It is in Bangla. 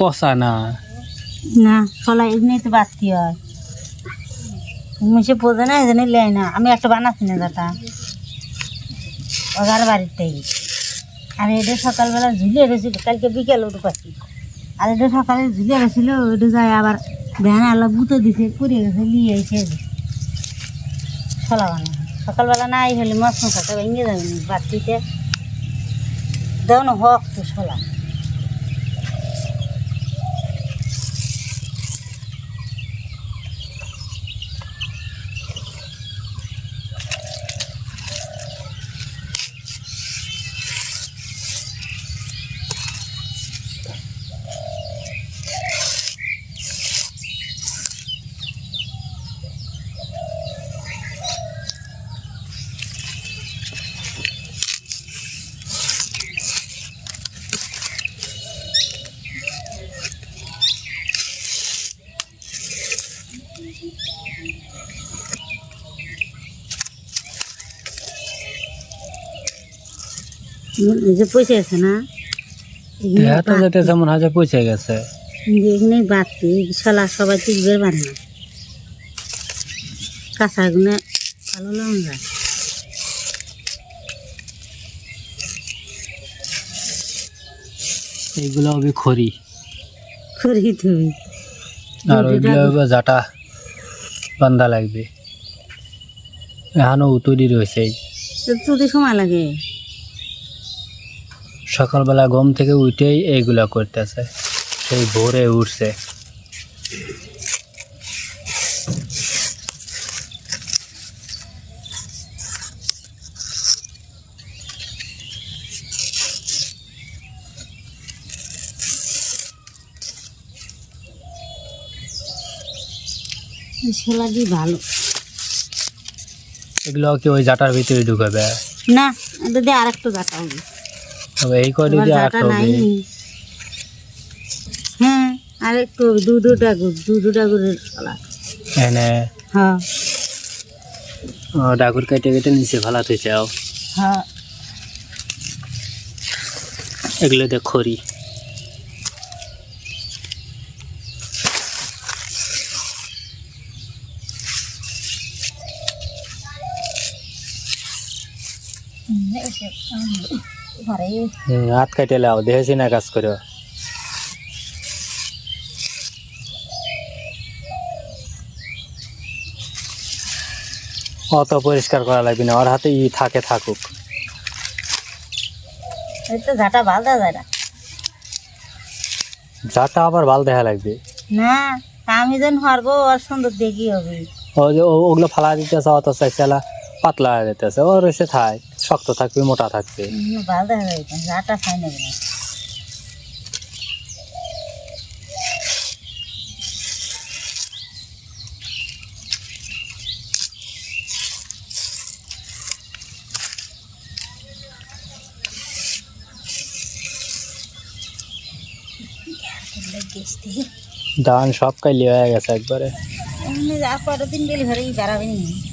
পচা না না ফলা এমনি তো বাড়তি হয় মিশে পোজে না এজন্য লেয় না আমি একটা বানাচ্ছি না দাদা ওগার বাড়িতেই আর এটা সকালবেলা ঝুলিয়ে গেছিল কালকে বিকেল ওটা পাচ্ছি আর এটা সকালে ঝুলিয়ে গেছিল ওটা যায় আবার ভ্যান আলা গুঁতো দিছে পুড়ে গেছে নিয়ে এসে ছলা বানা সকালবেলা নাই হলে মাছ মশাটা ভেঙে যাবে না বাড়তিতে দেও না হক তো ছলা যে পয়সা আছে না যেমন হাজার পয়সা গেছে এখানে বাড়তি ছলা সবাই টিকবে পারে না কাঁচা গুনে ভালো লঙ্কা এইগুলো হবে খড়ি খড়ি তুমি আর ওইগুলো হবে জাটা বান্ধা লাগবে এখনো তৈরি রয়েছে চুটি সময় লাগে সকালবেলা ঘুম থেকে উঠেই এইগুলা করতেছে সেই ভোরে উঠছে ছোলা দিয়ে ভালো এগুলো কি ওই জাটার ভিতরে ঢুকাবে না এটা দিয়ে আরেকটা জাটা হবে তবে এই কয়টা দিয়ে আরেকটা হবে হ্যাঁ আরেকটু দুটা গুড়ের ছোলা এনে হ্যাঁ ডাকুর কেটে কেটে নিচে ভালা থইছে হ্যাঁ এগুলো দেখ খড়ি হাত কাটে লাও দেখেছি না কাজ করে অত পরিষ্কার করা লাগবে না ওর হাতে থাকে থাকুক ঝাঁটা ভাল দেওয়া যায় না জাটা আবার ভাল দেখা লাগবে না আমি যেন পারবো আর সুন্দর দেখি হবে ওগুলো ফালা দিতেছে অত চাইছে পাতলা হয়ে যেতেছে ওর এসে থাক শক্ত থাকবে মোটা থাকবে ভাল দেখা যায় ঝাঁটা খাই নেবে না ধান সব কাইলি হয়ে গেছে একবারে দিন গেলে ঘরে বেড়াবে নি